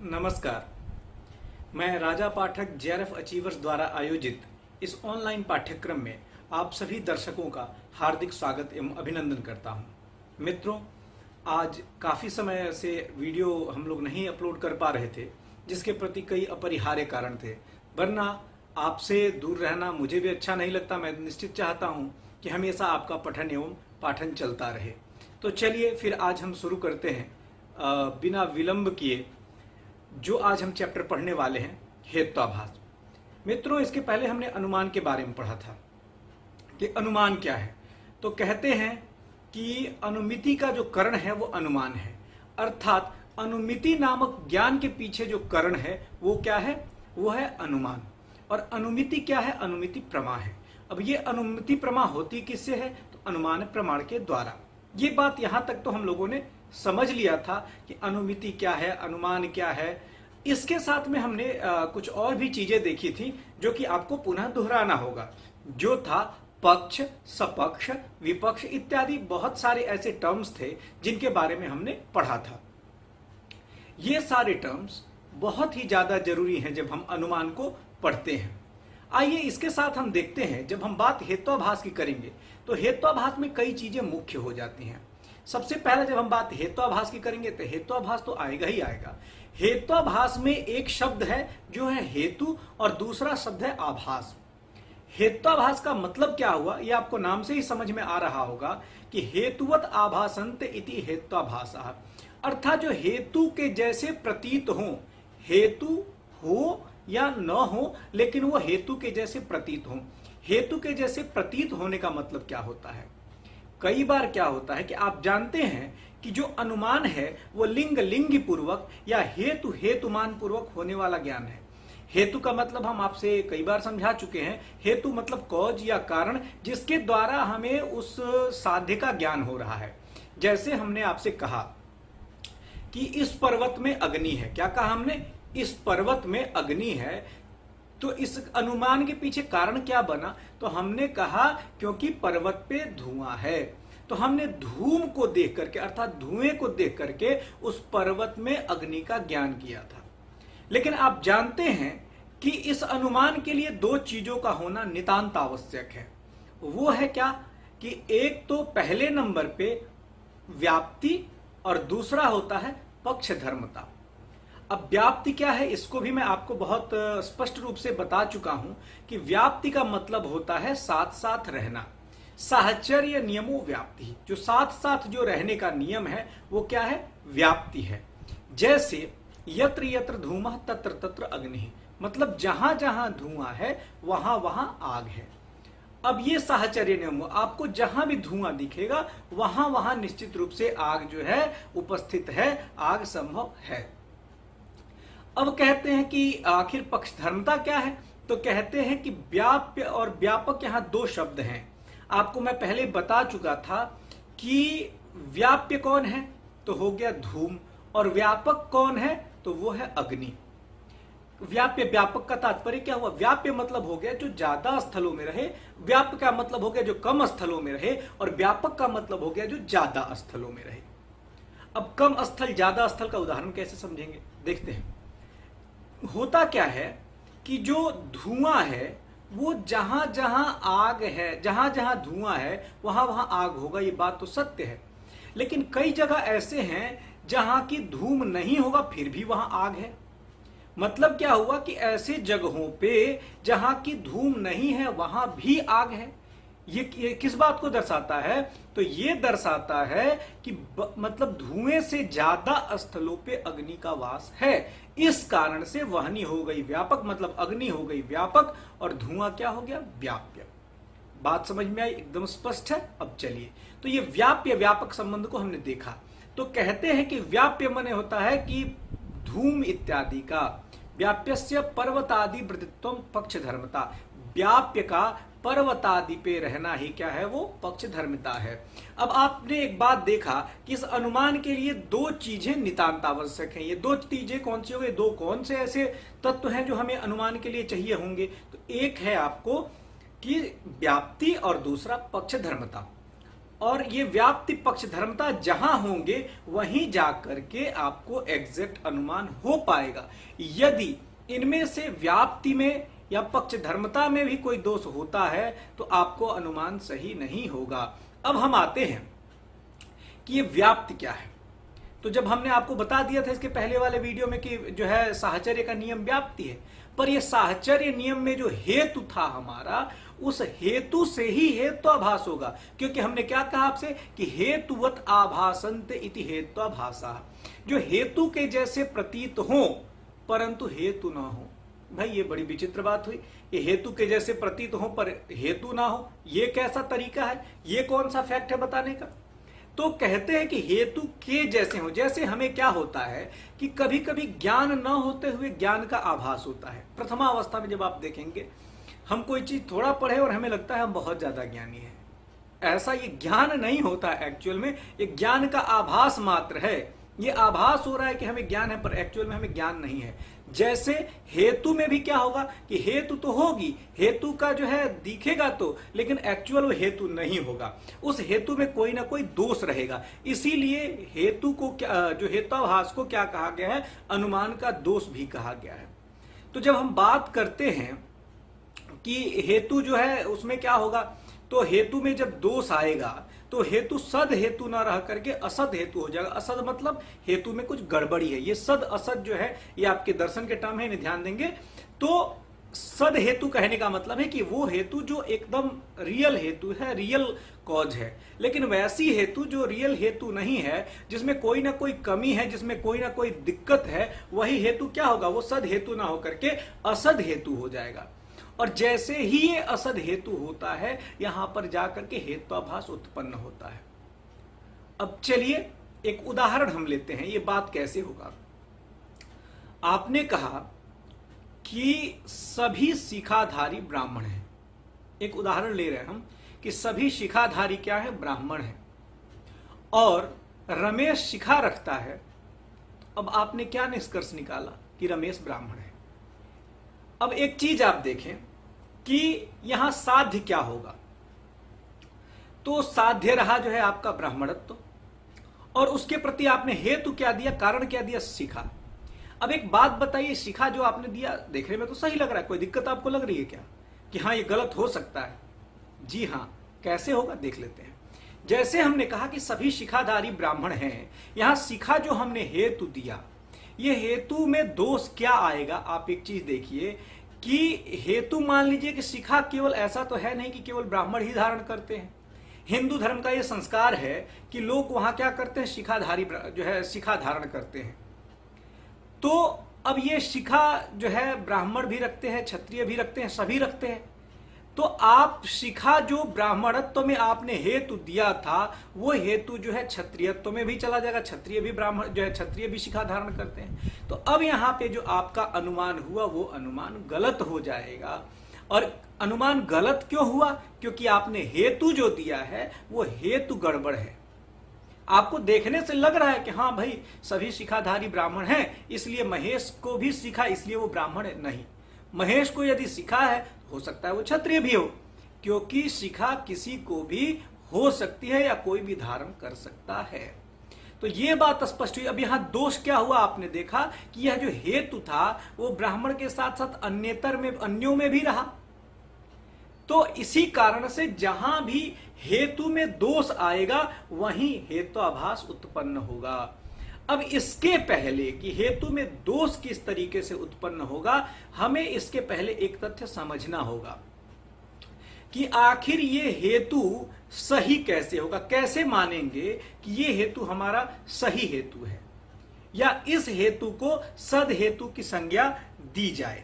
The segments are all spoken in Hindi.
नमस्कार। मैं राजा पाठक जेआरएफ अचीवर्स द्वारा आयोजित इस ऑनलाइन पाठ्यक्रम में आप सभी दर्शकों का हार्दिक स्वागत एवं अभिनंदन करता हूं। मित्रों, आज काफ़ी समय से वीडियो हम लोग नहीं अपलोड कर पा रहे थे, जिसके प्रति कई अपरिहार्य कारण थे। वरना आपसे दूर रहना मुझे भी अच्छा नहीं लगता। मैं निश्चित चाहता हूं कि हमेशा आपका पठन एवं पाठन चलता रहे। तो चलिए फिर आज हम शुरू करते हैं बिना विलंब किए। जो आज हम चैप्टर पढ़ने वाले हैं, हेत्वाभास। मित्रों, इसके पहले हमने अनुमान के बारे में पढ़ा था कि अनुमान क्या है। तो कहते हैं कि अनुमिति का जो कारण है वो अनुमान है, अर्थात अनुमिति नामक ज्ञान के पीछे जो कारण है वो क्या है, वो है अनुमान। और अनुमिति क्या है, अनुमिति प्रमा है। अब ये अनुमिति प्रमा होती किससे है, तो अनुमान प्रमाण के द्वारा। ये बात यहां तक तो हम लोगों ने समझ लिया था कि अनुमिति क्या है, अनुमान क्या है। इसके साथ में हमने कुछ और भी चीजें देखी थी जो कि आपको पुनः दोहराना होगा, जो था पक्ष, सपक्ष, विपक्ष इत्यादि बहुत सारे ऐसे टर्म्स थे जिनके बारे में हमने पढ़ा था। ये सारे टर्म्स बहुत ही ज्यादा जरूरी हैं जब हम अनुमान को पढ़ते हैं। आइए इसके साथ हम देखते हैं, जब हम बात हेत्वाभास की करेंगे तो हेत्वाभास में कई चीजें मुख्य हो जाती हैं। सबसे पहले जब हम बात हेत्वाभास की करेंगे तो हेत्वाभास तो आएगा ही आएगा। हेत्वाभास में एक शब्द है जो है हेतु और दूसरा शब्द है आभास। हेत्वाभास का मतलब क्या हुआ, यह आपको नाम से ही समझ में आ रहा होगा कि हेतुवत आभासन्त इति हेत्वाभासः, अर्थात जो हेतु के जैसे प्रतीत हो, हेतु हो या न हो लेकिन वो हेतु के जैसे प्रतीत हो। हेतु के जैसे प्रतीत होने का मतलब क्या होता है, कई बार क्या होता है कि आप जानते हैं कि जो अनुमान है वो लिंगी पूर्वक या हेतु हेतुमान पूर्वक होने वाला ज्ञान है। हेतु का मतलब हम आपसे कई बार समझा चुके हैं। हेतु मतलब कॉज या कारण, जिसके द्वारा हमें उस साध्य का ज्ञान हो रहा है। जैसे हमने आपसे कहा कि इस पर्वत में अग्नि है। क्या कहा हमने, इस पर्वत में अग्नि है। तो इस अनुमान के पीछे कारण क्या बना, तो हमने कहा क्योंकि पर्वत पे धुआं है। तो हमने धूम को देख करके अर्थात धुएं को देख करके उस पर्वत में अग्नि का ज्ञान किया था। लेकिन आप जानते हैं कि इस अनुमान के लिए दो चीजों का होना नितांत आवश्यक है। वो है क्या कि एक तो पहले नंबर पे व्याप्ति और दूसरा होता है पक्षधर्मता। अब व्याप्ति क्या है, इसको भी मैं आपको बहुत स्पष्ट रूप से बता चुका हूं कि व्याप्ति का मतलब होता है साथ साथ रहना। साहचर्य नियमो व्याप्ति, जो साथ साथ जो रहने का नियम है वो क्या है, व्याप्ति है। जैसे यत्र यत्र धूमः तत्र तत्र अग्निः, मतलब जहां जहां धुआं है वहां वहां आग है। अब ये साहचर्य नियम, आपको जहां भी धुआं दिखेगा वहां वहां निश्चित रूप से आग जो है उपस्थित है, आग संभव है। अब कहते हैं कि आखिर पक्षधर्मता क्या है, तो कहते हैं कि व्याप्य और व्यापक यहां दो शब्द हैं। आपको मैं पहले बता चुका था कि व्याप्य कौन है, तो हो गया धूम, और व्यापक कौन है, तो वो है अग्नि। व्याप्य व्यापक का तात्पर्य क्या हुआ, व्याप्य मतलब हो गया जो ज्यादा स्थलों में रहे, व्याप्य का मतलब हो गया जो कम स्थलों में रहे, और व्यापक का मतलब हो गया जो ज्यादा स्थलों में रहे। अब कम स्थल ज्यादा स्थल का उदाहरण कैसे समझेंगे, देखते हैं। होता क्या है कि जो धुआं है वो जहां जहां आग है, जहां जहां धुआं है वहां वहां आग होगा, ये बात तो सत्य है। लेकिन कई जगह ऐसे हैं जहां की धूम नहीं होगा फिर भी वहां आग है। मतलब क्या हुआ कि ऐसे जगहों पे जहां की धूम नहीं है वहां भी आग है। ये किस बात को दर्शाता है, तो ये दर्शाता है कि मतलब धुएं से ज्यादा स्थलों पे अग्नि का वास है। इस कारण से वहनी हो गई व्यापक, मतलब अग्नि हो गई व्यापक और धुआं क्या हो गया, व्याप्य। बात समझ में आई, एकदम स्पष्ट है। अब चलिए, तो ये व्याप्य व्यापक संबंध को हमने देखा। तो कहते हैं कि व्याप्य माने होता है कि धूम इत्यादि का, व्याप्यस्य पर्वतादि वृत्तित्वम पक्षधर्मता, व्याप्य का पर्वतादि पे रहना ही क्या है, वो पक्षधर्मिता है। अब आपने एक बात देखा कि इस अनुमान के लिए दो चीजें नितांत आवश्यक हैं। ये दो चीजें कौन सी हो गई, दो कौन से ऐसे तत्व हैं जो हमें अनुमान के लिए चाहिए होंगे, तो एक है आपको कि व्याप्ति और दूसरा पक्षधर्मता। और ये व्याप्ति पक्ष धर्मता जहां होंगे वहीं जाकर के आपको एग्जैक्ट अनुमान हो पाएगा। यदि इनमें से व्याप्ति में या पक्ष धर्मता में भी कोई दोष होता है तो आपको अनुमान सही नहीं होगा। अब हम आते हैं कि ये व्याप्ति क्या है। तो जब हमने आपको बता दिया था इसके पहले वाले वीडियो में कि जो है साहचर्य का नियम व्याप्ति है, पर ये साहचर्य नियम में जो हेतु था हमारा, उस हेतु से ही हेत्वाभास होगा। क्योंकि हमने क्या कहा आपसे कि हेतुवत आभासन्ते इति हेत्वाभासा, जो हेतु के जैसे प्रतीत हो परंतु हेतु ना हो। भाई ये बड़ी विचित्र बात हुई, ये हेतु के जैसे प्रतीत हो पर हेतु ना हो, ये कैसा तरीका है, ये कौन सा फैक्ट है बताने का। तो कहते हैं कि हेतु के जैसे हो। जैसे हमें क्या होता है कि कभी कभी ज्ञान न होते हुए ज्ञान का आभास होता है। प्रथमावस्था में जब आप देखेंगे हम कोई चीज थोड़ा पढ़े और हमें लगता है हम बहुत ज्यादा ज्ञानी हैं, ऐसा ये ज्ञान नहीं होता। एक्चुअल में ये ज्ञान का आभास मात्र है। ये आभास हो रहा है कि हमें ज्ञान है पर एक्चुअल में हमें ज्ञान नहीं है। जैसे हेतु में भी क्या होगा कि हेतु तो होगी, हेतु का जो है दिखेगा तो, लेकिन एक्चुअल वो हेतु नहीं होगा। उस हेतु में कोई ना कोई दोष रहेगा। इसीलिए हेतु को जो हेत्वाभास को क्या कहा गया है, अनुमान का दोष भी कहा गया है। तो जब हम बात करते हैं कि हेतु जो है उसमें क्या होगा, तो हेतु में जब दोष आएगा तो हेतु सद हेतु ना रह करके असद हेतु हो जाएगा। असद मतलब हेतु में कुछ गड़बड़ी है। ये सद असद जो है ये आपके दर्शन के टर्म है, इन्हें ध्यान देंगे। तो सद हेतु कहने का मतलब है कि वो हेतु जो एकदम रियल हेतु है, रियल कॉज है। लेकिन वैसी हेतु जो रियल हेतु नहीं है, जिसमें कोई ना कोई कमी है, जिसमें कोई ना कोई दिक्कत है, वही हेतु क्या होगा, वो सद हेतु ना होकर के असद हेतु हो जाएगा। और जैसे ही ये असद हेतु होता है यहां पर जाकर के हेत्वाभास उत्पन्न होता है। अब चलिए एक उदाहरण हम लेते हैं, ये बात कैसे होगा। आपने कहा कि सभी शिखाधारी ब्राह्मण हैं। एक उदाहरण ले रहे हैं हम कि सभी शिखाधारी क्या है, ब्राह्मण है, और रमेश शिखा रखता है। अब आपने क्या निष्कर्ष निकाला कि रमेश ब्राह्मण है। अब एक चीज आप देखें कि यहां साध्य क्या होगा, तो साध्य रहा जो है आपका ब्राह्मणत्व, और उसके प्रति आपने हेतु क्या दिया, कारण क्या दिया, शिखा। अब एक बात बताइए, शिखा जो आपने दिया देखने में तो सही लग रहा है, कोई दिक्कत आपको लग रही है क्या कि हाँ ये गलत हो सकता है? जी हाँ, कैसे होगा देख लेते हैं। जैसे हमने कहा कि सभी शिखाधारी ब्राह्मण हैं, यहां शिखा जो हमने हेतु दिया, ये हेतु में दोष क्या आएगा। आप एक चीज देखिए कि हेतु मान लीजिए कि शिखा केवल ऐसा तो है नहीं कि केवल ब्राह्मण ही धारण करते हैं। हिंदू धर्म का ये संस्कार है कि लोग वहां क्या करते हैं, शिखाधारी जो है शिखा धारण करते हैं। तो अब ये शिखा जो है ब्राह्मण भी रखते हैं, क्षत्रिय भी रखते हैं, सभी रखते हैं। तो आप शिखा जो ब्राह्मणत्व में आपने हेतु दिया था, वो हेतु जो है क्षत्रियत्व में भी चला जाएगा। क्षत्रिय भी ब्राह्मण जो है क्षत्रिय भी शिखा धारण करते हैं। तो अब यहाँ पे जो आपका अनुमान हुआ वो अनुमान गलत हो जाएगा। और अनुमान गलत क्यों हुआ, क्योंकि आपने हेतु जो दिया है वो हेतु गड़बड़ है। आपको देखने से लग रहा है कि हाँ भाई सभी शिखाधारी ब्राह्मण हैं, इसलिए महेश को भी शिखा, इसलिए वो ब्राह्मण है। नहीं, महेश को यदि शिखा है हो सकता है वो क्षत्रिय भी हो, क्योंकि शिखा किसी को भी हो सकती है या कोई भी धारण कर सकता है। तो ये बात स्पष्ट हुई। अब यहां दोष क्या हुआ, आपने देखा कि यह जो हेतु था वो ब्राह्मण के साथ साथ अन्यतर में, अन्यों में भी रहा। तो इसी कारण से जहां भी हेतु में दोष आएगा वहीं हेत्वाभास उत्पन्न होगा। अब इसके पहले कि हेतु में दोष किस तरीके से उत्पन्न होगा, हमें इसके पहले एक तथ्य समझना होगा कि आखिर ये हेतु सही कैसे होगा। कैसे मानेंगे कि ये हेतु हमारा सही हेतु है या इस हेतु को सद हेतु की संज्ञा दी जाए।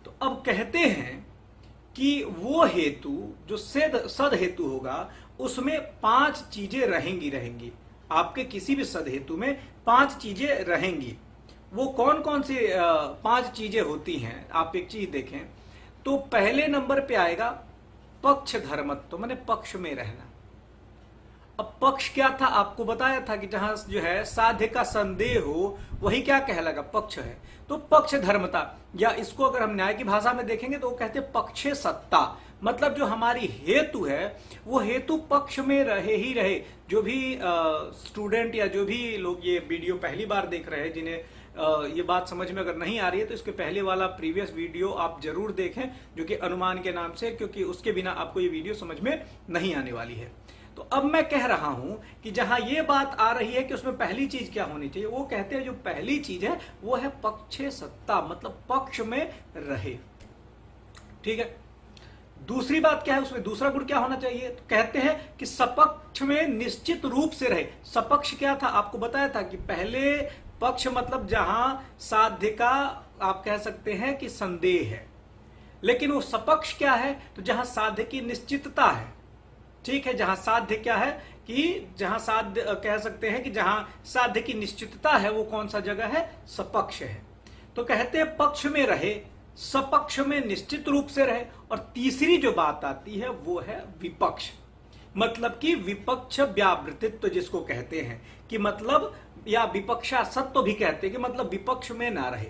तो अब कहते हैं कि वो हेतु जो सद हेतु होगा उसमें 5 चीजें रहेंगी। आपके किसी भी सद हेतु में 5 चीजें रहेंगी। वो कौन कौन सी 5 चीजें होती हैं, आप एक चीज देखें तो पहले नंबर पे आएगा पक्ष धर्मत्व, माने पक्ष में रहना। अब पक्ष क्या था, आपको बताया था कि जहां जो है साध्य का संदेह हो वही क्या कहलाएगा, पक्ष है। तो पक्ष धर्मता, या इसको अगर हम न्याय की भाषा में देखेंगे तो वो कहते हैं पक्षे सत्ता, मतलब जो हमारी हेतु है वो हेतु पक्ष में रहे ही रहे। जो भी स्टूडेंट या जो भी लोग ये वीडियो पहली बार देख रहे हैं, जिन्हें ये बात समझ में अगर नहीं आ रही है, तो इसके पहले वाला प्रीवियस वीडियो आप जरूर देखें, जो कि अनुमान के नाम से, क्योंकि उसके बिना आपको ये वीडियो समझ में नहीं आने वाली है। तो अब मैं कह रहा हूं कि जहां ये बात आ रही है कि उसमें पहली चीज क्या होनी चाहिए, वो कहते हैं जो पहली चीज है वो है पक्षे सत्ता, मतलब पक्ष में रहे। ठीक है, दूसरी बात क्या है, उसमें दूसरा गुण क्या होना चाहिए, तो कहते हैं कि सपक्ष में निश्चित रूप से रहे। सपक्ष क्या था, आपको बताया था कि पहले पक्ष मतलब जहां साध्य का आप कह सकते हैं कि संदेह है, लेकिन वो सपक्ष क्या है, तो जहां साध्य की निश्चितता है। ठीक है, जहां साध्य क्या है कि जहां साध्य कह सकते हैं कि जहां साध्य की निश्चितता है, वो कौन सा जगह है, सपक्ष है। तो कहते हैं पक्ष में रहे, सपक्ष में निश्चित रूप से रहे। और तीसरी जो बात आती है वो है विपक्ष, मतलब कि विपक्ष व्यावृत्तित्व जिसको कहते हैं, कि मतलब या विपक्षा सत्व भी कहते हैं कि मतलब विपक्ष में ना रहे।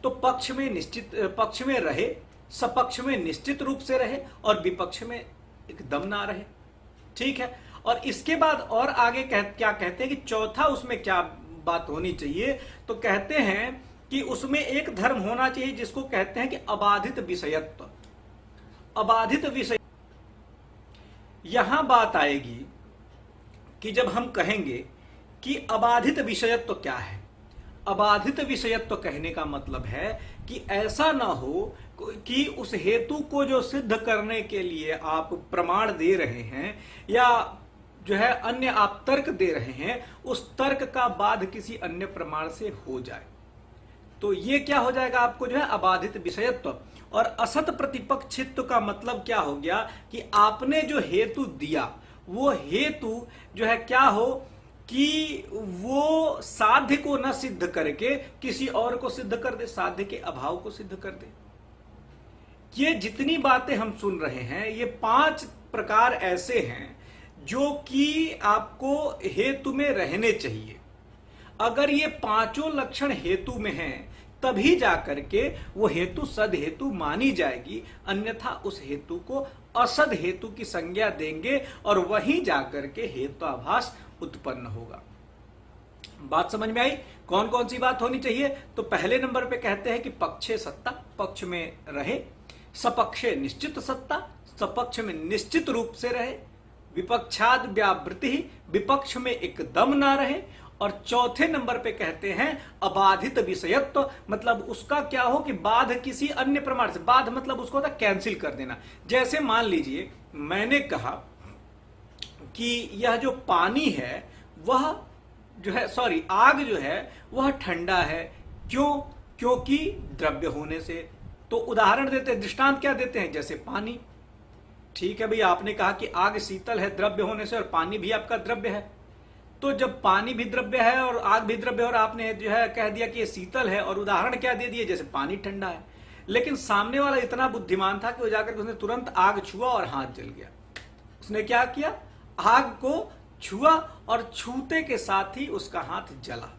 तो पक्ष में निश्चित, पक्ष में रहे, सपक्ष में निश्चित रूप से रहे, और विपक्ष में एकदम ना रहे। ठीक है, और इसके बाद और आगे क्या कहते हैं कि चौथा उसमें क्या बात होनी चाहिए, तो कहते हैं कि उसमें एक धर्म होना चाहिए जिसको कहते हैं कि अबाधित विषयत्व। अबाधित विषय, यहां बात आएगी कि जब हम कहेंगे कि अबाधित विषयत्व क्या है। अबाधित विषयत्व कहने का मतलब है कि ऐसा ना हो कि उस हेतु को जो सिद्ध करने के लिए आप प्रमाण दे रहे हैं या जो है अन्य आप तर्क दे रहे हैं, उस तर्क का बाध किसी अन्य प्रमाण से हो जाए, तो ये क्या हो जाएगा, आपको जो है अबाधित विषयत्व। और असत प्रतिपक्षित्व का मतलब क्या हो गया कि आपने जो हेतु दिया वो हेतु जो है क्या हो कि वो साध्य को न सिद्ध करके किसी और को सिद्ध कर दे, साध्य के अभाव को सिद्ध कर दे। ये जितनी बातें हम सुन रहे हैं, ये 5 प्रकार ऐसे हैं जो कि आपको हेतु में रहने चाहिए। अगर ये 5 लक्षण हेतु में हैं, तभी जाकर के वो हेतु सद हेतु मानी जाएगी, अन्यथा उस हेतु को असद हेतु की संज्ञा देंगे और वहीं जाकर के हेत्वाभास उत्पन्न होगा। बात समझ में आई, कौन कौन सी बात होनी चाहिए, तो पहले नंबर पे कहते हैं कि पक्षे सत्ता, पक्ष में रहे, सपक्षे निश्चित सत्ता, सपक्ष में निश्चित रूप से रहे, विपक्षाद व्यावृत्ति, विपक्ष में एकदम ना रहे, और चौथे नंबर पे कहते हैं अबाधित विषयत्व, मतलब उसका क्या हो कि बाध किसी अन्य प्रमाण से, बाध मतलब उसको होता कैंसिल कर देना। जैसे मान लीजिए मैंने कहा कि यह जो पानी है वह जो है, सॉरी आग जो है वह ठंडा है, क्यों, क्योंकि द्रव्य होने से। तो उदाहरण देते हैं, दृष्टांत क्या देते हैं, जैसे पानी। ठीक है भाई, आपने कहा कि आग शीतल है द्रव्य होने से, और पानी भी आपका द्रव्य है। तो जब पानी भी द्रव्य है और आग भी द्रव्य है, और आपने जो है कह दिया कि ये शीतल है, और उदाहरण क्या दे दिए, जैसे पानी ठंडा है, लेकिन सामने वाला इतना बुद्धिमान था कि वो जाकर उसने तुरंत आग छुआ और हाथ जल गया। उसने क्या किया, आग को छुआ और छूते के साथ ही उसका हाथ जला।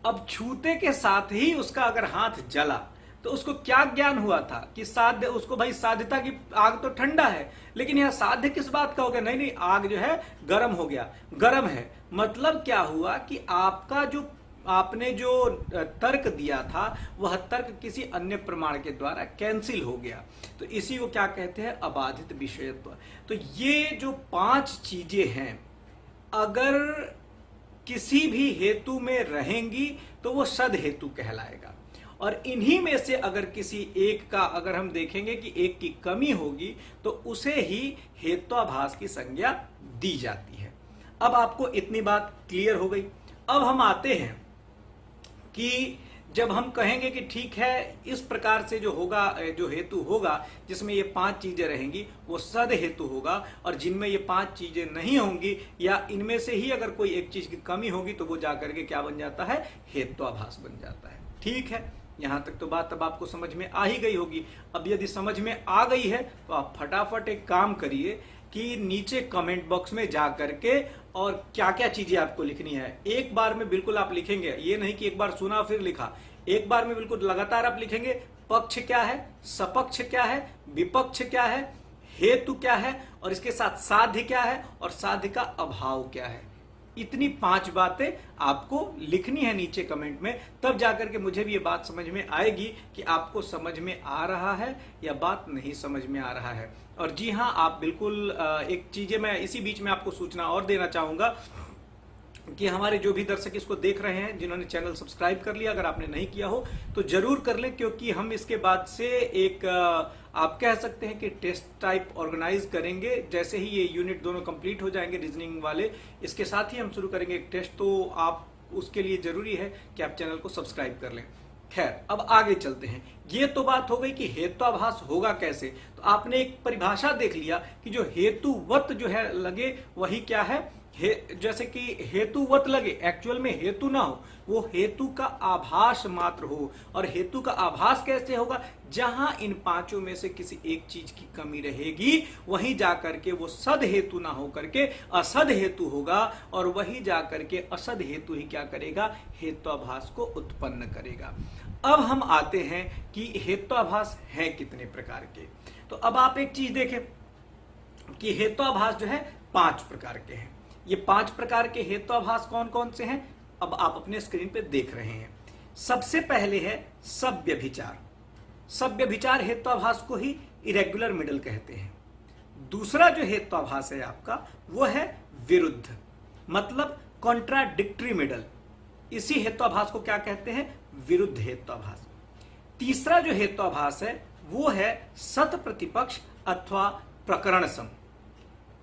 अब छूते के साथ ही उसका अगर हाथ जला तो उसको क्या ज्ञान हुआ था कि साध्य, उसको भाई साध्यता की आग तो ठंडा है, लेकिन यह साध्य किस बात का हो गया, नहीं नहीं आग जो है गर्म हो गया, गर्म है। मतलब क्या हुआ कि आपका जो आपने जो तर्क दिया था वह तर्क किसी अन्य प्रमाण के द्वारा कैंसिल हो गया। तो इसी को क्या कहते हैं, अबाधित विषयत्व। तो ये जो 5 चीजें हैं, अगर किसी भी हेतु में रहेंगी तो वो सद हेतु कहलाएगा, और इन्हीं में से अगर किसी एक का अगर हम देखेंगे कि एक की कमी होगी तो उसे ही हेत्वाभास की संज्ञा दी जाती है। अब आपको इतनी बात क्लियर हो गई। अब हम आते हैं कि जब हम कहेंगे कि ठीक है इस प्रकार से जो होगा, जो हेतु होगा जिसमें ये 5 चीजें रहेंगी वो सद हेतु होगा, और जिनमें ये 5 चीजें नहीं होंगी या इनमें से ही अगर कोई एक चीज की कमी होगी तो वो जाकर के क्या बन जाता है, हेत्वाभास बन जाता है। ठीक है, यहां तक तो बात अब आपको समझ में आ ही गई होगी। अब यदि समझ में आ गई है तो आप फटाफट एक काम करिए कि नीचे कमेंट बॉक्स में जा करके और क्या क्या चीजें आपको लिखनी है, एक बार में बिल्कुल आप लिखेंगे, ये नहीं कि एक बार सुना फिर लिखा, एक बार में बिल्कुल लगातार आप लिखेंगे। पक्ष क्या है, सपक्ष क्या है, विपक्ष क्या है, हेतु क्या है, और इसके साथ साध्य क्या है, और साध्य का अभाव क्या है। इतनी 5 बातें आपको लिखनी है नीचे कमेंट में, तब जाकर के मुझे भी ये बात समझ में आएगी कि आपको समझ में आ रहा है या बात नहीं समझ में आ रहा है। और जी हाँ, आप बिल्कुल एक चीजें मैं इसी बीच में आपको सूचना और देना चाहूंगा कि हमारे जो भी दर्शक इसको देख रहे हैं, जिन्होंने चैनल सब्सक्राइब कर लिया, अगर आपने नहीं किया हो तो जरूर कर लें, क्योंकि हम इसके बाद से एक आप कह सकते हैं कि टेस्ट टाइप ऑर्गेनाइज करेंगे। जैसे ही ये यूनिट दोनों कंप्लीट हो जाएंगे रीजनिंग वाले, इसके साथ ही हम शुरू करेंगे एक टेस्ट, तो आप उसके लिए जरूरी है कि आप चैनल को सब्सक्राइब कर लें। खैर, अब आगे चलते हैं। ये तो बात हो गई कि हेत्वाभास होगा कैसे। तो आपने एक परिभाषा देख लिया कि जो हेतुवत जो है लगे वही क्या है, जैसे कि हेतुवत लगे, एक्चुअल में हेतु ना हो, वो हेतु का आभास मात्र हो। और हेतु का आभास कैसे होगा, जहां इन 5 में से किसी एक चीज की कमी रहेगी वहीं जाकर के वो सद हेतु ना हो करके असद हेतु होगा, और वही जाकर के असद हेतु ही क्या करेगा, हेत्वाभास को उत्पन्न करेगा। अब हम आते हैं कि हेत्वाभास है कितने प्रकार के। तो अब आप एक चीज देखें कि हेत्वाभास जो है 5 प्रकार के हैं। ये 5 प्रकार के हेत्वाभास कौन कौन से हैं, अब आप अपने स्क्रीन पे देख रहे हैं। सबसे पहले है सव्यभिचार। सव्यभिचार हेत्वाभास को ही इरेगुलर मिडल कहते हैं। दूसरा जो हेत्वाभास है आपका वो है विरुद्ध, मतलब कॉन्ट्राडिक्टरी मिडल। इसी हेत्वाभास को क्या कहते हैं, विरुद्ध हेत्वाभास। तीसरा जो हेत्वाभास है वो है सत प्रतिपक्ष अथवा प्रकरण सम।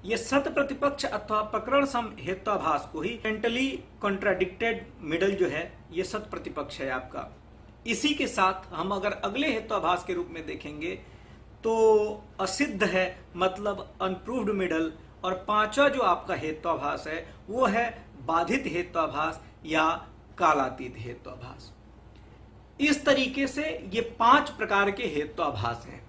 ये सत प्रतिपक्ष अथवा प्रकरण सम हेत्वाभास को ही मेंटली कॉन्ट्राडिक्टेड मिडल जो है, ये सत प्रतिपक्ष है आपका। इसी के साथ हम अगर अगले हेत्वाभास के रूप में देखेंगे तो असिद्ध है, मतलब अनप्रूव्ड मिडल। और 5वां जो आपका हेत्वाभास है वो है बाधित हेत्वाभास या कालातीत हेत्वाभास। इस तरीके से ये 5 प्रकार के हेत्वाभास हैं।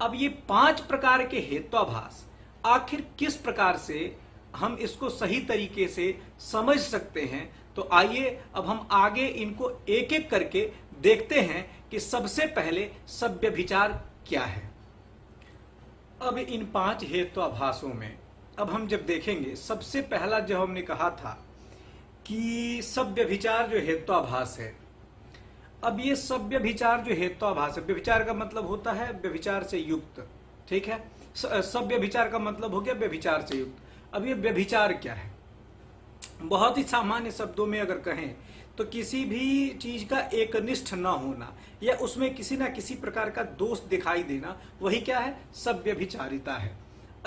अब ये 5 प्रकार के हेत्वाभास आखिर किस प्रकार से हम इसको सही तरीके से समझ सकते हैं, तो आइए अब हम आगे इनको एक एक करके देखते हैं कि सबसे पहले सव्यभिचार क्या है। अब इन 5 हेत्वाभासों में अब हम जब देखेंगे, सबसे पहला जो हमने कहा था कि सव्यभिचार जो हेत्वाभास है। अब ये सव्यभिचार जो हेत्वाभास है, व्यभिचार का मतलब होता है व्यभिचार से युक्त, ठीक है। सव्यभिचार का मतलब हो गया व्यभिचार से युक्त। अब ये व्यभिचार क्या है, बहुत ही सामान्य शब्दों में अगर कहें तो किसी भी चीज का एकनिष्ठ न होना या उसमें किसी ना किसी प्रकार का दोष दिखाई देना, वही क्या है, सव्यभिचारिता है।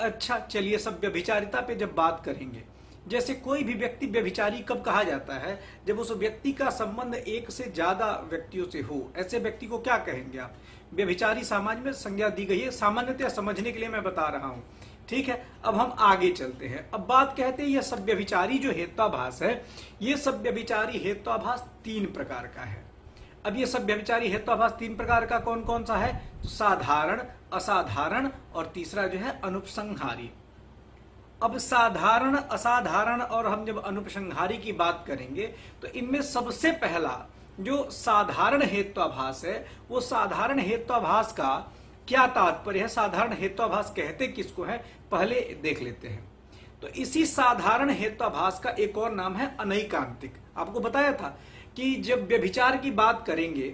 अच्छा, चलिए सव्यभिचारिता पे जब बात करेंगे, जैसे कोई भी व्यक्ति व्यभिचारी कब कहा जाता है, जब उस व्यक्ति का संबंध एक से ज्यादा व्यक्तियों से हो, ऐसे व्यक्ति को क्या कहेंगे आप, व्यभिचारी समाज में संज्ञा दी गई है। सामान्यतः समझने के लिए मैं बता रहा हूं, ठीक है। अब हम आगे चलते हैं। अब बात कहते हैं यह सव्यभिचारी जो हेत्वाभास है, ये सव्यभिचारी हेत्वाभास 3 प्रकार का है। अब ये सव्यभिचारी हेत्वाभास 3 प्रकार का कौन कौन सा है, तो साधारण, असाधारण और तीसरा जो है अनुपसंहारी। अब साधारण, असाधारण और हम जब अनुपसंहारी की बात करेंगे तो इनमें सबसे पहला जो साधारण हेत्वाभास है, वो साधारण हेत्वाभास का क्या तात्पर्य है, साधारण हेत्वाभास कहते किसको है, पहले देख लेते हैं। तो इसी साधारण हेत्वाभास का एक और नाम है अनैकांतिक। आपको बताया था कि जब व्यभिचार की बात करेंगे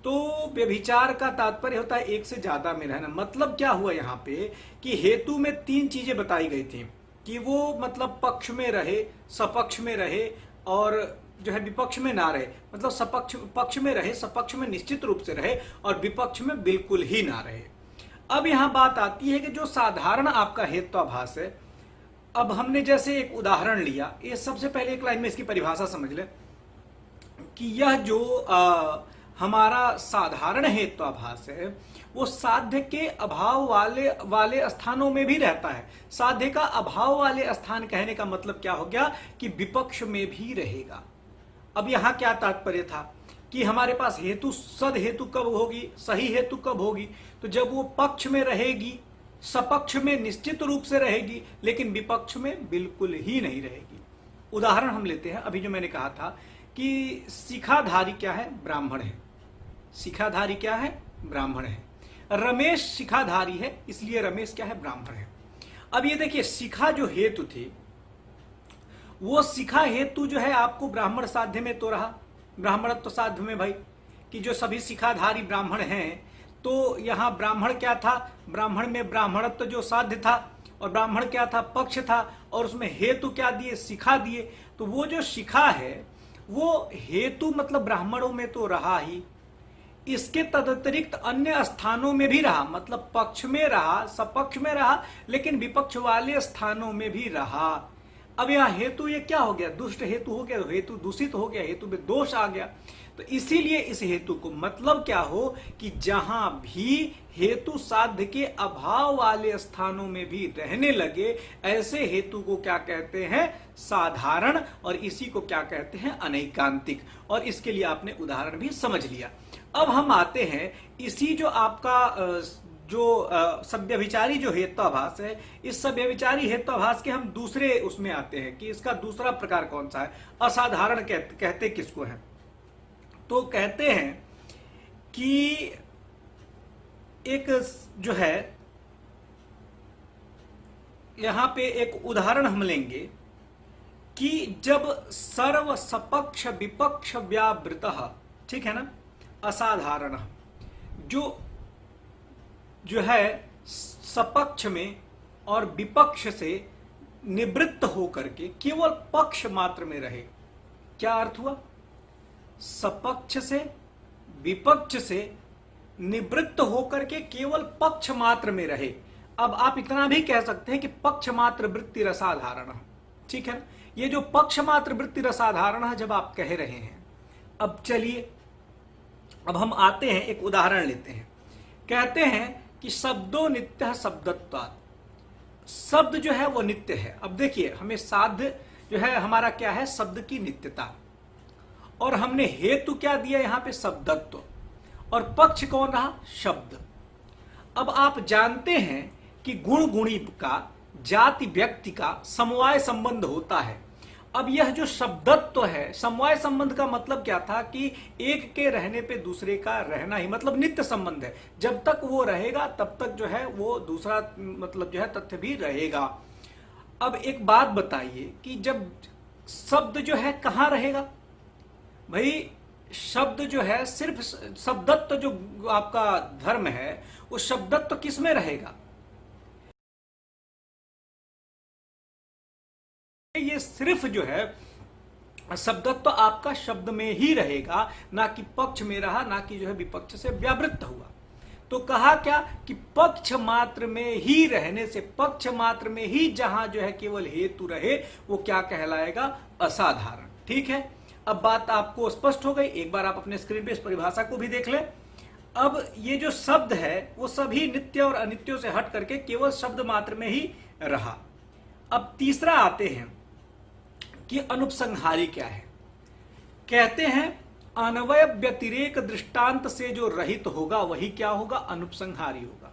तो व्यभिचार का तात्पर्य होता है एक से ज्यादा में रहना। मतलब क्या हुआ यहाँ पे कि हेतु में 3 चीजें बताई गई थी कि वो मतलब पक्ष में रहे, सपक्ष में रहे और जो है विपक्ष में ना रहे, मतलब सपक्ष पक्ष में रहे, सपक्ष में निश्चित रूप से रहे और विपक्ष में बिल्कुल ही ना रहे। अब यहां बात आती है कि जो साधारण आपका हेत्वाभास है, अब हमने जैसे एक उदाहरण लिया, ये सबसे पहले एक लाइन में इसकी परिभाषा समझ ले कि यह जो हमारा साधारण हेत्वाभास है वो साध्य के अभाव वाले स्थानों में भी रहता है। साध्य का अभाव वाले स्थान कहने का मतलब क्या हो गया कि विपक्ष में भी रहेगा। अब यहां क्या तात्पर्य था कि हमारे पास हेतु, सद हेतु कब होगी, सही हेतु कब होगी, तो जब वो पक्ष में रहेगी, सपक्ष में निश्चित रूप से रहेगी, लेकिन विपक्ष में बिल्कुल ही नहीं रहेगी। उदाहरण हम लेते हैं, अभी जो मैंने कहा था कि शिखाधारी क्या है? ब्राह्मण है। शिखाधारी क्या है? ब्राह्मण है। रमेश शिखाधारी है, इसलिए रमेश क्या है? ब्राह्मण है। अब ये देखिए, शिखा जो हेतु थे, वो शिखा हेतु जो है आपको ब्राह्मण साध्य में तो रहा, ब्राह्मणत्व साध्य में भाई, कि जो सभी शिखाधारी ब्राह्मण हैं, तो यहां ब्राह्मण क्या था? ब्राह्मण में ब्राह्मणत्व जो साध्य था, और ब्राह्मण क्या था? पक्ष था, और उसमें हेतु क्या दिए? शिखा दिए। तो वो जो शिखा है वो हेतु मतलब ब्राह्मणों में तो रहा ही, इसके तदतिरिक्त अन्य स्थानों में भी रहा, मतलब पक्ष में रहा, सपक्ष में रहा, लेकिन विपक्ष वाले स्थानों में भी रहा। अब यह हेतु ये क्या हो गया? दुष्ट हेतु हो गया, हेतु दूषित हो गया, हेतु में दोष आ गया। तो इसीलिए इस हेतु को मतलब क्या हो कि जहां भी हेतु साध्य के अभाव वाले स्थानों में भी रहने लगे, ऐसे हेतु को क्या कहते हैं? साधारण। और इसी को क्या कहते हैं? अनैकांतिक। और इसके लिए आपने उदाहरण भी समझ लिया। अब हम आते हैं इसी जो आपका जो सभ्यभिचारी जो हेत्वाभास है, इस सभ्यभिचारी हेत्वाभास के हम दूसरे उसमें आते हैं कि इसका दूसरा प्रकार कौन सा है? असाधारण कहते किसको है? तो कहते हैं कि एक जो है, यहां पे एक उदाहरण हम लेंगे कि जब सर्व सपक्ष विपक्ष व्यावृत, ठीक है ना, असाधारण, जो है सपक्ष में और विपक्ष से निवृत्त होकर के केवल पक्ष मात्र में रहे। क्या अर्थ हुआ? सपक्ष से विपक्ष से निवृत्त होकर के केवल पक्ष मात्र में रहे। अब आप इतना भी कह सकते हैं कि पक्ष मात्र वृत्ति रसाधारण, ठीक है। ये जो पक्ष मात्र वृत्ति रसाधारण है, जब आप कह रहे हैं, अब चलिए अब हम आते हैं, एक उदाहरण लेते हैं। कहते हैं कि शब्दों नित्य शब्दत्वात्, शब्द जो है वो नित्य है। अब देखिए, हमें साध्य जो है हमारा क्या है? शब्द की नित्यता। और हमने हेतु क्या दिया यहां पे? शब्दत्व। और पक्ष कौन रहा? शब्द। अब आप जानते हैं कि गुण गुणी का, जाति व्यक्ति का समवाय संबंध होता है। अब यह जो शब्दत्व है, समवाय संबंध का मतलब क्या था कि एक के रहने पे दूसरे का रहना ही, मतलब नित्य संबंध है। जब तक वो रहेगा तब तक जो है वो दूसरा मतलब जो है तथ्य भी रहेगा। अब एक बात बताइए कि जब शब्द जो है कहां रहेगा? भाई शब्द जो है, सिर्फ शब्दत्व जो आपका धर्म है, वो शब्दत्व किस में रहेगा? ये सिर्फ जो है शब्दत्व आपका शब्द में ही रहेगा, ना कि पक्ष में रहा, ना कि जो है विपक्ष से व्यावृत्त हुआ। तो कहा क्या कि पक्ष मात्र में ही रहने से, पक्ष मात्र में ही जहां जो है केवल हेतु रहे, वो क्या कहलाएगा? असाधारण। ठीक है, अब बात आपको स्पष्ट हो गई। एक बार आप अपने स्क्रीन पे इस परिभाषा को भी देख लें। अब ये जो शब्द है वो सभी नित्य और अनित्यों से हट करके केवल शब्द मात्र में ही रहा। अब तीसरा आते हैं कि अनुपसंहारी क्या है। कहते हैं अन्वय व्यतिरेक दृष्टांत से जो रहित होगा वही क्या होगा? अनुपसंहारी होगा।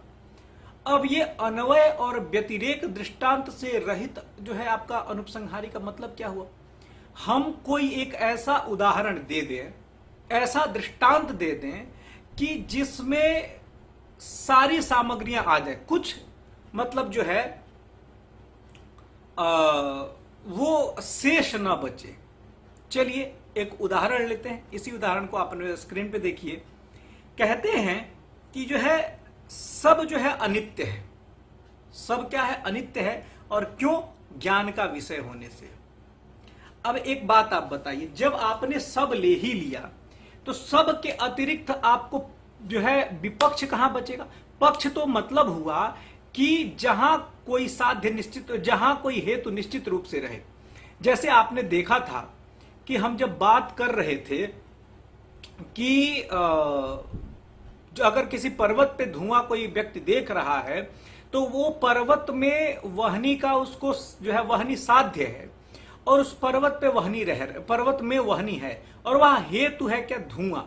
अब ये अन्वय और व्यतिरेक दृष्टांत से रहित जो है आपका अनुपसंहारी का मतलब क्या हुआ? हम कोई एक ऐसा उदाहरण दे दें, ऐसा दृष्टांत दे दें कि जिसमें सारी सामग्रियां आ जाए, कुछ मतलब जो है वो शेष ना बचे। चलिए एक उदाहरण लेते हैं, इसी उदाहरण को आप स्क्रीन पे देखिए। कहते हैं कि जो है सब जो है अनित्य है। सब क्या है? अनित्य है। और क्यों? ज्ञान का विषय होने से। अब एक बात आप बताइए, जब आपने सब ले ही लिया तो सब के अतिरिक्त आपको जो है विपक्ष कहां बचेगा? पक्ष तो मतलब हुआ कि जहां कोई साध्य निश्चित, जहां कोई हेतु निश्चित रूप से रहे। जैसे आपने देखा था कि हम जब बात कर रहे थे कि जो अगर किसी पर्वत पे धुआं कोई व्यक्ति देख रहा है तो वो पर्वत में वहनी का उसको जो है वहनी साध्य है, और उस पर्वत पे वहनी पर्वत में वहनी है, और वह हेतु है क्या? धुआं।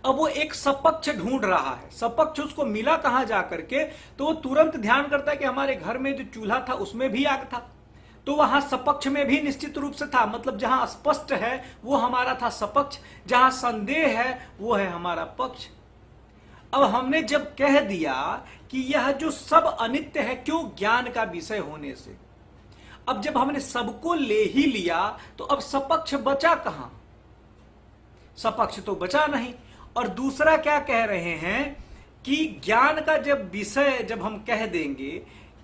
अब वो एक सपक्ष ढूंढ रहा है, सपक्ष उसको मिला कहां जाकर के? तो वो तुरंत ध्यान करता है कि हमारे घर में जो चूल्हा था उसमें भी आग था, तो वहां सपक्ष में भी निश्चित रूप से था, मतलब जहां स्पष्ट है वो हमारा था सपक्ष, जहां संदेह है वो है हमारा पक्ष। अब हमने जब कह दिया कि यह जो सब अनित्य है, क्यों? ज्ञान का विषय होने से। अब जब हमने सबको ले ही लिया तो अब सपक्ष बचा कहां? सपक्ष तो बचा नहीं। और दूसरा क्या कह रहे हैं कि ज्ञान का जब विषय जब हम कह देंगे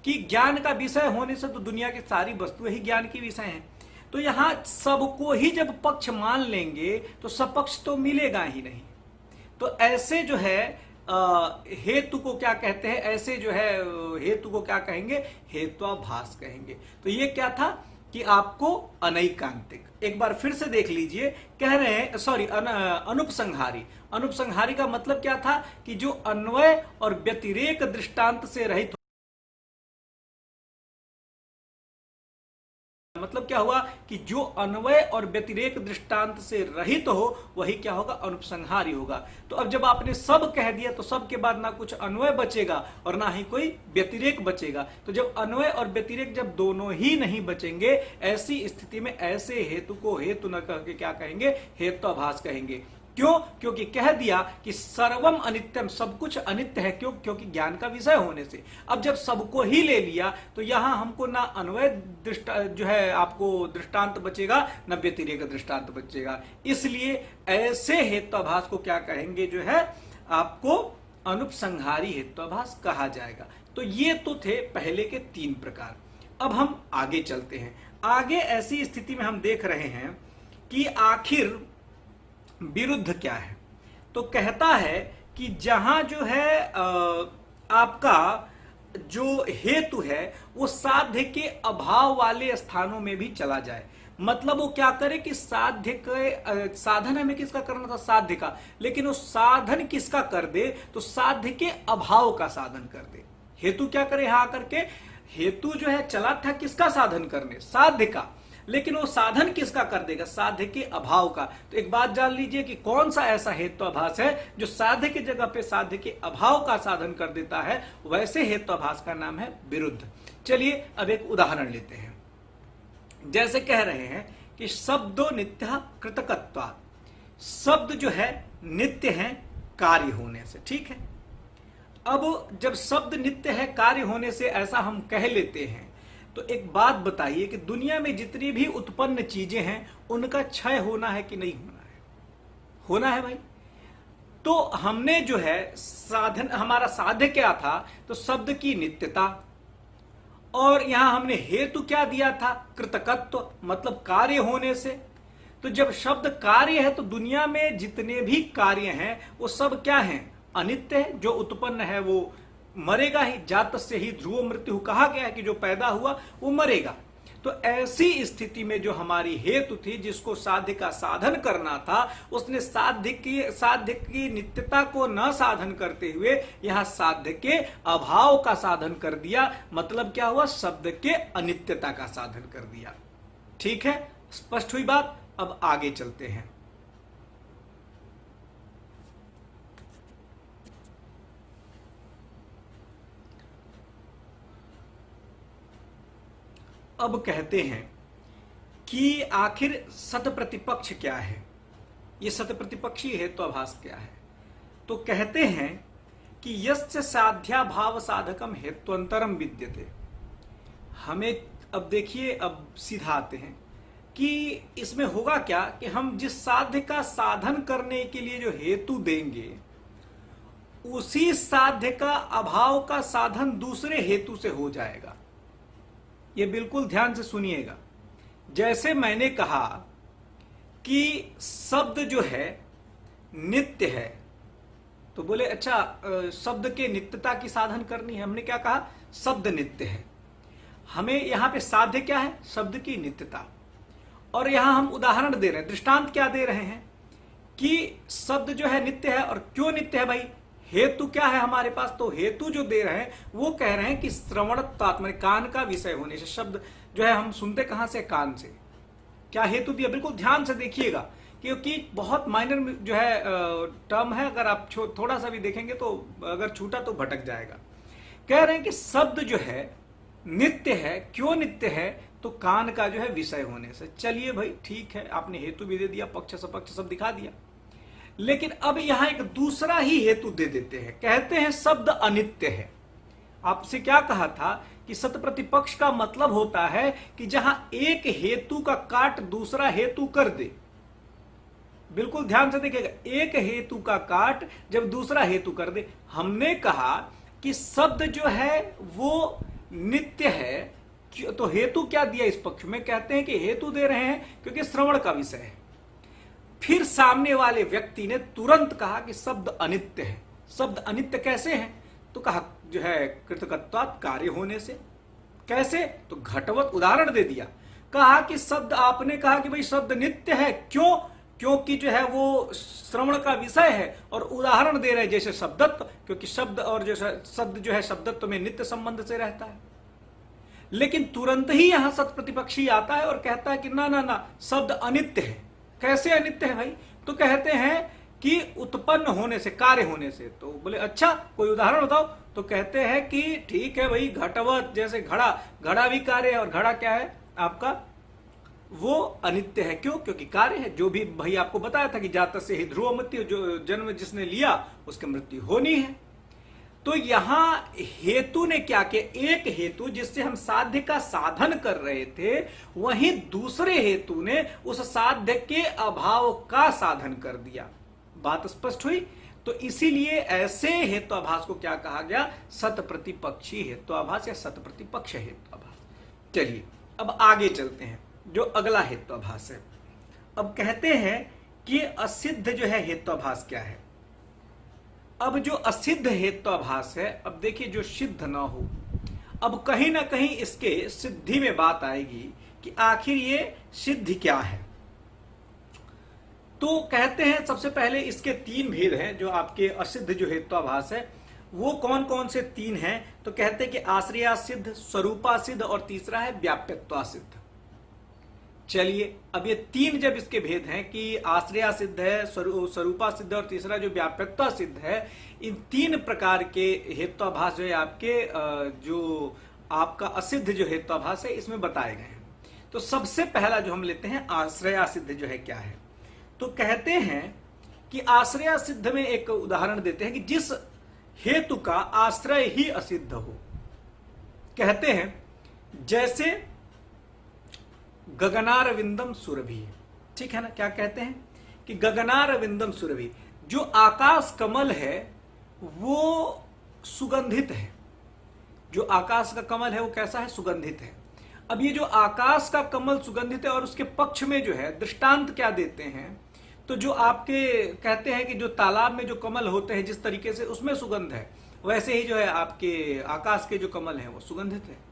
कि ज्ञान का विषय होने से तो दुनिया की सारी वस्तुएं ही ज्ञान की विषय हैं, तो यहां सबको ही जब पक्ष मान लेंगे तो सपक्ष तो मिलेगा ही नहीं। तो ऐसे जो है हेतु को क्या कहते हैं? ऐसे जो है हेतु को क्या कहेंगे? हेत्वाभास कहेंगे। तो ये क्या था कि आपको अनैकांतिक, एक बार फिर से देख लीजिए, कह रहे हैं सॉरी अनुपसंहारी। अनुपसंहारी का मतलब क्या था? कि जो अन्वय और व्यतिरेक दृष्टांत से रहित, मतलब क्या हुआ कि जो अन्वय और व्यतिरेक दृष्टांत से रहित हो वही क्या होगा? अनुपसंहारी होगा। तो अब जब आपने सब कह दिया तो सब के बाद ना कुछ अन्वय बचेगा और ना ही कोई व्यतिरेक बचेगा। तो जब अन्वय और व्यतिरेक जब दोनों ही नहीं बचेंगे, ऐसी स्थिति में ऐसे हेतु को हेतु न कह के क्या कहेंगे? हेत्वाभास कहेंगे। क्यों? क्योंकि कह दिया कि सर्वम अनित्यम, सब कुछ अनित्य है। क्यों? क्योंकि ज्ञान का विषय होने से। अब जब सबको ही ले लिया तो यहां हमको ना अन्वय जो है आपको दृष्टांत बचेगा, ना व्यतिरेक दृष्टांत बचेगा। इसलिए ऐसे हेत्वाभास को क्या कहेंगे? जो है आपको अनुपसंहारी हेत्वाभास कहा जाएगा। तो ये तो थे पहले के 3 प्रकार। अब हम आगे चलते हैं। आगे ऐसी स्थिति में हम देख रहे हैं कि आखिर विरुद्ध क्या है। तो कहता है कि जहां जो है आपका जो हेतु है वो साध्य के अभाव वाले स्थानों में भी चला जाए। मतलब वो क्या करे कि साध्य के साधन हमें किसका करना था? साध्य का। लेकिन वो साधन किसका कर दे? तो साध्य के अभाव का साधन कर दे। हेतु क्या करे? यहां करके हेतु जो है चला था किसका साधन करने? साध्य का। लेकिन वो साधन किसका कर देगा? साध्य के अभाव का। तो एक बात जान लीजिए कि कौन सा ऐसा हेत्वाभास है जो साध्य की जगह पे साध्य के अभाव का साधन कर देता है। वैसे हेत्वाभास का नाम है विरुद्ध। चलिए अब एक उदाहरण लेते हैं। जैसे कह रहे हैं कि शब्दो नित्य कृतकत्वात्, शब्द जो है नित्य है कार्य होने से। ठीक है, अब जब शब्द नित्य है कार्य होने से ऐसा हम कह लेते हैं, तो एक बात बताइए कि दुनिया में जितनी भी उत्पन्न चीजें हैं उनका क्षय होना है कि नहीं होना है? होना है भाई। तो हमने जो है साधन, हमारा साध्य क्या था? तो शब्द की नित्यता, और यहां हमने हेतु क्या दिया था? कृतकत्व, मतलब कार्य होने से। तो जब शब्द कार्य है तो दुनिया में जितने भी कार्य हैं वो सब क्या हैं? अनित्य है। जो उत्पन्न है वो मरेगा ही। जातस्य ही ध्रुव मृत्यु कहा गया है कि जो पैदा हुआ वो मरेगा। तो ऐसी स्थिति में जो हमारी हेतु थी जिसको साध्य का साधन करना था, उसने साध्य की नित्यता को न साधन करते हुए यहां साध्य के अभाव का साधन कर दिया। मतलब क्या हुआ? शब्द के अनित्यता का साधन कर दिया। ठीक है, स्पष्ट हुई बात। अब आगे चलते हैं। अब कहते हैं कि आखिर सत प्रतिपक्ष क्या है? ये सत प्रतिपक्षी हेत्वाभास क्या है? तो कहते हैं कि यस्य साध्याभाव साधकम हेत्वंतरम विद्यते। हमें अब देखिए, अब सीधा आते हैं कि इसमें होगा क्या कि हम जिस साध्य का साधन करने के लिए जो हेतु देंगे, उसी साध्य का अभाव का साधन दूसरे हेतु से हो जाएगा। ये बिल्कुल ध्यान से सुनिएगा। जैसे मैंने कहा कि शब्द जो है नित्य है, तो बोले अच्छा शब्द के नित्यता की साधन करनी है। हमने क्या कहा? शब्द नित्य है। हमें यहां पे साध्य क्या है? शब्द की नित्यता। और यहां हम उदाहरण दे रहे हैं, दृष्टांत क्या दे रहे हैं कि शब्द जो है नित्य है। और क्यों नित्य है भाई? हेतु क्या है हमारे पास? तो हेतु जो दे रहे हैं वो कह रहे हैं कि श्रवणत्वात्, कान का विषय होने से। शब्द जो है हम सुनते कहां से? कान से। क्या हेतु दिया, बिल्कुल ध्यान से देखिएगा, क्योंकि बहुत माइनर जो है टर्म है, अगर आप थोड़ा सा भी देखेंगे तो अगर छूटा तो भटक जाएगा। कह रहे हैं कि शब्द जो है नित्य है, क्यों नित्य है, तो कान का जो है विषय होने से। चलिए भाई ठीक है, आपने हेतु भी दे दिया, पक्ष सपक्ष सब दिखा दिया, लेकिन अब यहां एक दूसरा ही हेतु दे देते हैं। कहते हैं शब्द अनित्य है। आपसे क्या कहा था कि सत प्रतिपक्ष का मतलब होता है कि जहां एक हेतु का काट दूसरा हेतु कर दे। बिल्कुल ध्यान से देखिएगा, एक हेतु का काट जब दूसरा हेतु कर दे। हमने कहा कि शब्द जो है वो नित्य है, तो हेतु क्या दिया इस पक्ष में, कहते हैं कि हेतु दे रहे हैं क्योंकि श्रवण का विषय है। फिर सामने वाले व्यक्ति ने तुरंत कहा कि शब्द अनित्य है। शब्द अनित्य कैसे है, तो कहा जो है कृतकत्वात् कार्य होने से। कैसे, तो घटवत उदाहरण दे दिया। कहा कि शब्द, आपने कहा कि भाई शब्द नित्य है, क्यों, क्योंकि जो है वो श्रवण का विषय है, और उदाहरण दे रहे हैं जैसे शब्दत्व, क्योंकि शब्द और जो शब्द जो है शब्दत्व में नित्य संबंध से रहता है। लेकिन तुरंत ही यहां सत प्रतिपक्षी आता है और कहता है कि ना ना ना, शब्द अनित्य है। कैसे अनित्य है भाई, तो कहते हैं कि उत्पन्न होने से, कार्य होने से। तो बोले अच्छा कोई उदाहरण बताओ, तो कहते हैं कि ठीक है भाई, घटवत, जैसे घड़ा, घड़ा भी कार्य है, और घड़ा क्या है आपका, वो अनित्य है। क्यों, क्योंकि कार्य है। जो भी भाई आपको बताया था कि जातस्य से ही ध्रुव मृत्यु, जो जन्म जिसने लिया उसकी मृत्यु होनी है। तो यहां हेतु ने क्या किया, एक हेतु जिससे हम साध्य का साधन कर रहे थे, वहीं दूसरे हेतु ने उस साध्य के अभाव का साधन कर दिया। बात स्पष्ट हुई। तो इसीलिए ऐसे हेत्वाभास को क्या कहा गया, सत प्रतिपक्षी हेत्वाभास या सत प्रतिपक्ष हेत्वाभास। चलिए अब आगे चलते हैं, जो अगला हेत्वाभास है। अब कहते हैं कि असिद्ध जो है हेत्वाभास क्या है। अब जो असिद्ध हेत्वाभास है, अब देखिए जो सिद्ध ना हो, अब कहीं ना कहीं इसके सिद्धि में बात आएगी कि आखिर ये सिद्धि क्या है। तो कहते हैं सबसे पहले इसके तीन भेद हैं, जो आपके असिद्ध जो हेत्वाभास है वो कौन कौन से तीन हैं। तो कहते हैं कि आश्रया सिद्ध, स्वरूपा सिद्ध, और तीसरा है व्याप्यत्वा सिद्ध। चलिए अब ये तीन जब इसके भेद हैं कि आश्रया सिद्ध है, स्वरूपा सिद्ध, और तीसरा जो व्याप्यत्वा सिद्ध है, इन तीन प्रकार के हेत्वाभास जो है आपके जो आपका असिद्ध जो हेत्वाभास है इसमें बताए गए हैं। तो सबसे पहला जो हम लेते हैं आश्रया सिद्ध जो है क्या है। तो कहते हैं कि आश्रया सिद्ध में एक उदाहरण देते हैं कि जिस हेतु का आश्रय ही असिद्ध हो। कहते हैं जैसे गगनार विंदम सुरभि, ठीक है ना। क्या कहते हैं कि गगनार विंदम सुरभि, जो आकाश कमल है वो सुगंधित है। जो आकाश का कमल है वो कैसा है, सुगंधित है। अब ये जो आकाश का कमल सुगंधित है, और उसके पक्ष में जो है दृष्टांत क्या देते हैं, तो जो आपके कहते हैं कि जो तालाब में जो कमल होते हैं जिस तरीके से उसमें सुगंध है, वैसे ही जो है आपके आकाश के जो कमल हैं वो सुगंधित है।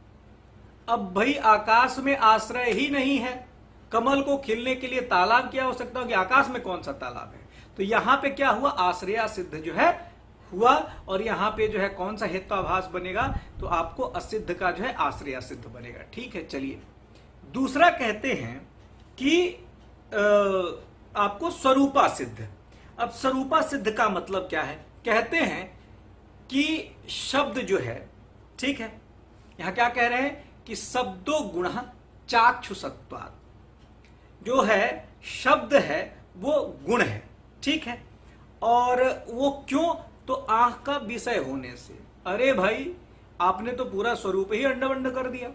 अब भाई आकाश में आश्रय ही नहीं है, कमल को खिलने के लिए तालाब क्या हो सकता है कि आकाश में कौन सा तालाब है। तो यहां पे क्या हुआ, आश्रया सिद्ध जो है हुआ, और यहां पे जो है कौन सा हेत्वाभास बनेगा, तो आपको असिद्ध का जो है आश्रया सिद्ध बनेगा। ठीक है, चलिए दूसरा कहते हैं कि आपको स्वरूपा सिद्ध। अब स्वरूपा सिद्ध का मतलब क्या है, कहते हैं कि शब्द जो है, ठीक है, यहां क्या कह रहे हैं कि शब्दो गुण चाक्षुषत्वात्, जो है शब्द है वो गुण है, ठीक है, और वो क्यों, तो आंख का विषय होने से। अरे भाई आपने तो पूरा स्वरूप ही अंडबंड कर दिया।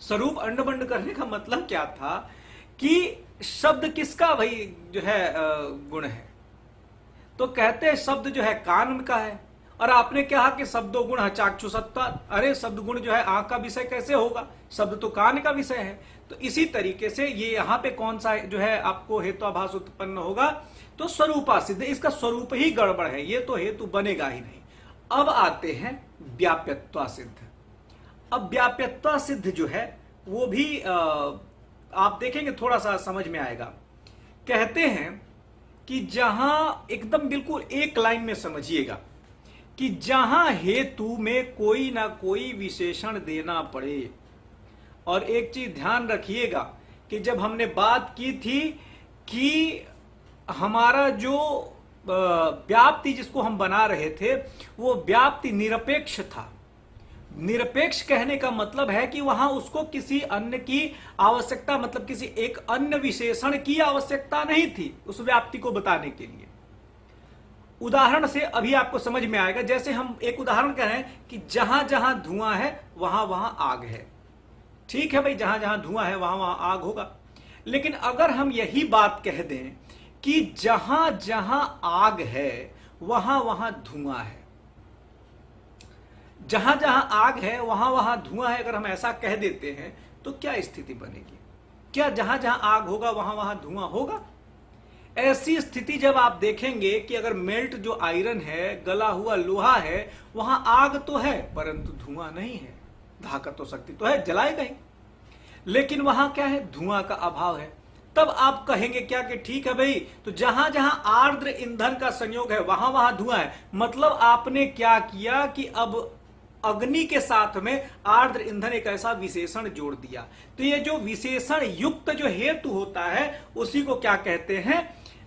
स्वरूप अंडबंड करने का मतलब क्या था कि शब्द किसका भाई जो है गुण है। तो कहते हैं शब्द जो है कान का है, और आपने कहा कि शब्दों गुण चाक्षुषत्वात्। अरे शब्द गुण जो है आंख का विषय कैसे होगा, शब्द तो कान का विषय है। तो इसी तरीके से ये यहाँ पे कौन सा जो है आपको हेत्वाभास उत्पन्न होगा, तो स्वरूपा सिद्ध। इसका स्वरूप ही गड़बड़ है, ये तो हेतु बनेगा ही नहीं। अब आते हैं व्याप्यत्वा सिद्ध। अब व्याप्यत्वा सिद्ध जो है वो भी आप देखेंगे थोड़ा सा समझ में आएगा। कहते हैं कि जहां एकदम बिल्कुल एक लाइन में समझिएगा कि जहां हेतु में कोई ना कोई विशेषण देना पड़े, और एक चीज ध्यान रखिएगा कि जब हमने बात की थी कि हमारा जो व्याप्ति जिसको हम बना रहे थे वो व्याप्ति निरपेक्ष था। निरपेक्ष कहने का मतलब है कि वहां उसको किसी अन्य की आवश्यकता, मतलब किसी एक अन्य विशेषण की आवश्यकता नहीं थी उस व्याप्ति को बताने के लिए। उदाहरण से अभी आपको समझ में आएगा। जैसे हम एक उदाहरण कह रहे हैं कि जहां जहां धुआं है वहां वहां आग है। ठीक है भाई, जहां जहां धुआं है वहां वहां आग होगा। लेकिन अगर हम यही बात कह दें कि जहां जहां आग है वहां वहां धुआं है, जहां जहां आग है वहां वहां धुआं है, अगर हम ऐसा कह देते हैं तो क्या स्थिति बनेगी? क्या जहां जहां आग होगा वहां वहां धुआं होगा? ऐसी स्थिति जब आप देखेंगे कि अगर मेल्ट जो आयरन है, गला हुआ लोहा है, वहां आग तो है परंतु धुआं नहीं है। ताकत तो शक्ति तो है, जलाएगा ही, लेकिन वहां क्या है? धुआं का अभाव है। तब आप कहेंगे क्या कि ठीक है भाई, तो जहां जहां आर्द्र ईंधन का संयोग है वहां वहां धुआं है। मतलब आपने क्या किया कि अब अग्नि के साथ में आर्द्र ईंधन एक ऐसा विशेषण जोड़ दिया। तो ये जो विशेषण युक्त जो हेतु होता है उसी को क्या कहते हैं?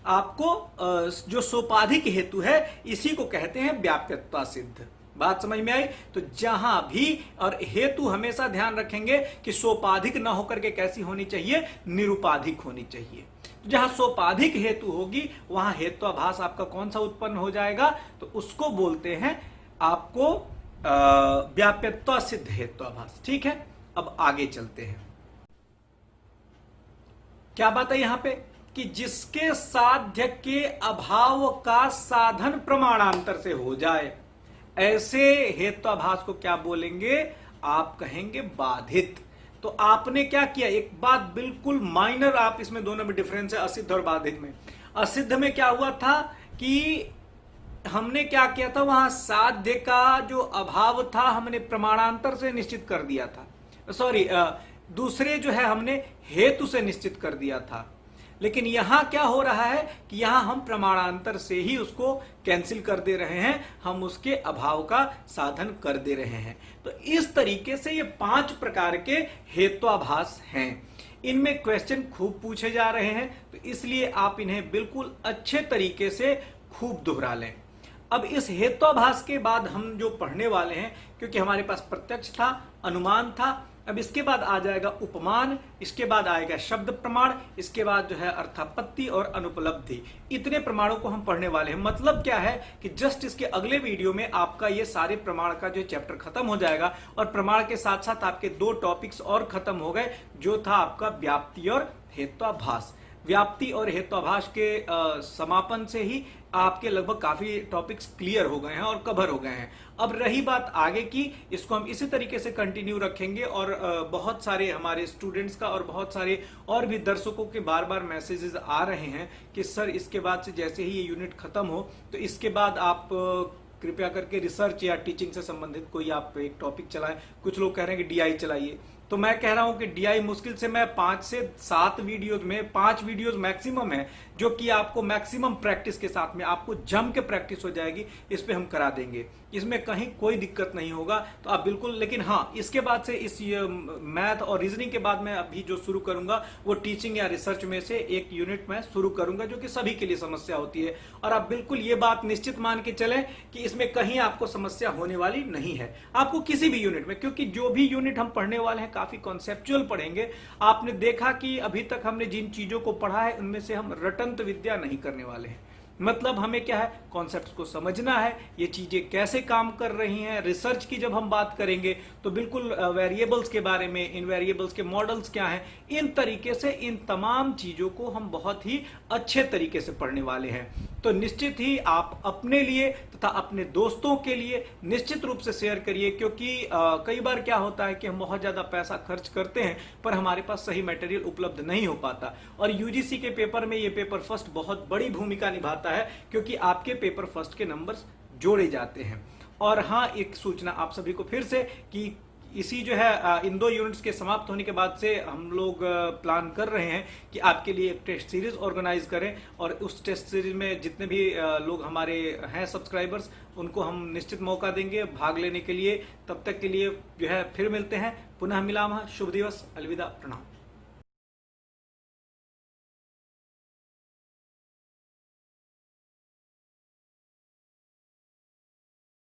आपको जो सोपाधिक हेतु है इसी को कहते हैं व्याप्यत्व सिद्ध। बात समझ में आई? तो जहां भी, और हेतु हमेशा ध्यान रखेंगे कि सोपाधिक ना होकर के कैसी होनी चाहिए? निरुपाधिक होनी चाहिए। तो जहां सोपाधिक हेतु होगी वहां हेत्वाभास आपका कौन सा उत्पन्न हो जाएगा? तो उसको बोलते हैं आपको व्याप्यत्व सिद्ध हेत्वाभास। ठीक है, अब आगे चलते हैं। क्या बात है यहां पे कि जिसके साध्य के अभाव का साधन प्रमाणांतर से हो जाए, ऐसे हेत्वाभास को क्या बोलेंगे? आप कहेंगे बाधित। तो आपने क्या किया? एक बात बिल्कुल माइनर, आप इसमें दोनों में डिफरेंस है असिद्ध और बाधित में। असिद्ध में क्या हुआ था कि हमने क्या किया था? वहां साध्य का जो अभाव था हमने प्रमाणांतर से निश्चित कर दिया था। सॉरी, दूसरे जो है हमने हेतु से निश्चित कर दिया था। लेकिन यहां क्या हो रहा है कि यहां हम प्रमाणांतर से ही उसको कैंसिल कर दे रहे हैं, हम उसके अभाव का साधन कर दे रहे हैं। तो इस तरीके से ये 5 प्रकार के हेत्वाभास हैं। इनमें क्वेश्चन खूब पूछे जा रहे हैं, तो इसलिए आप इन्हें बिल्कुल अच्छे तरीके से खूब दोहरा लें। अब इस हेत्वाभास के बाद हम जो पढ़ने वाले हैं, क्योंकि हमारे पास प्रत्यक्ष था, अनुमान था, अब इसके बाद आ जाएगा उपमान, इसके बाद आएगा शब्द प्रमाण, इसके बाद जो है अर्थापत्ति और अनुपलब्धि। इतने प्रमाणों को हम पढ़ने वाले हैं। मतलब क्या है कि जस्ट इसके अगले वीडियो में आपका ये सारे प्रमाण का जो चैप्टर खत्म हो जाएगा और प्रमाण के साथ साथ आपके 2 टॉपिक्स और खत्म हो गए, जो था आपका व्याप्ति और हेत्वाभास। व्याप्ति और हेत्वाभास के समापन से ही आपके लगभग काफी टॉपिक्स क्लियर हो गए हैं और कवर हो गए हैं। अब रही बात आगे की, इसको हम इसी तरीके से कंटिन्यू रखेंगे और बहुत सारे हमारे स्टूडेंट्स का और बहुत सारे और भी दर्शकों के बार बार मैसेजेस आ रहे हैं कि सर इसके बाद से जैसे ही ये यूनिट खत्म हो तो इसके बाद आप कृपया करके रिसर्च या टीचिंग से संबंधित कोई आप एक टॉपिक चलाएं। कुछ लोग कह रहे हैं कि डीआई चलाइए, तो मैं कह रहा हूं कि डीआई मुश्किल से मैं 5 से 7 वीडियोज में 5 वीडियोज मैक्सिमम है, जो कि आपको मैक्सिमम प्रैक्टिस के साथ में आपको जम के प्रैक्टिस हो जाएगी, इस पे हम करा देंगे। इसमें कहीं कोई दिक्कत नहीं होगा, तो आप बिल्कुल। लेकिन हाँ, इसके बाद से इस मैथ और रीजनिंग के बाद मैं अभी जो शुरू करूंगा वो टीचिंग या रिसर्च में से एक यूनिट मैं शुरू करूंगा, जो कि सभी के लिए समस्या होती है। और आप बिल्कुल ये बात निश्चित मान के चलें कि इसमें कहीं आपको समस्या होने वाली नहीं है, आपको किसी भी यूनिट में, क्योंकि जो भी यूनिट हम पढ़ने वाले हैं काफी कॉन्सेप्चुअल पढ़ेंगे। आपने देखा कि अभी तक हमने जिन चीजों को पढ़ा है उनमें से हम रटंत विद्या नहीं करने वाले हैं। मतलब हमें क्या है, कॉन्सेप्ट्स को समझना है, ये चीजें कैसे काम कर रही हैं। रिसर्च की जब हम बात करेंगे तो बिल्कुल वेरिएबल्स के बारे में, इन वेरिएबल्स के मॉडल्स क्या हैं, इन तरीके से इन तमाम चीजों को हम बहुत ही अच्छे तरीके से पढ़ने वाले हैं। तो निश्चित ही आप अपने लिए तथा अपने दोस्तों के लिए निश्चित रूप से शेयर करिए, क्योंकि कई बार क्या होता है कि हम बहुत ज्यादा पैसा खर्च करते हैं पर हमारे पास सही मटेरियल उपलब्ध नहीं हो पाता। और यूजीसी के पेपर में ये पेपर फर्स्ट बहुत बड़ी भूमिका निभाता है, क्योंकि आपके पेपर फर्स्ट के नंबर्स जोड़े जाते हैं। और हाँ, एक सूचना आप सभी को फिर से कि इसी जो है इन 2 यूनिट्स के समाप्त होने के बाद से हम लोग प्लान कर रहे हैं कि आपके लिए एक टेस्ट सीरीज ऑर्गेनाइज करें, और उस टेस्ट सीरीज में जितने भी लोग हमारे हैं सब्सक्राइबर्स, उनको हम निश्चित मौका देंगे भाग लेने के लिए। तब तक के लिए जो है फिर मिलते हैं, पुनः मिलामः, शुभ दिवस, अलविदा, प्रणाम।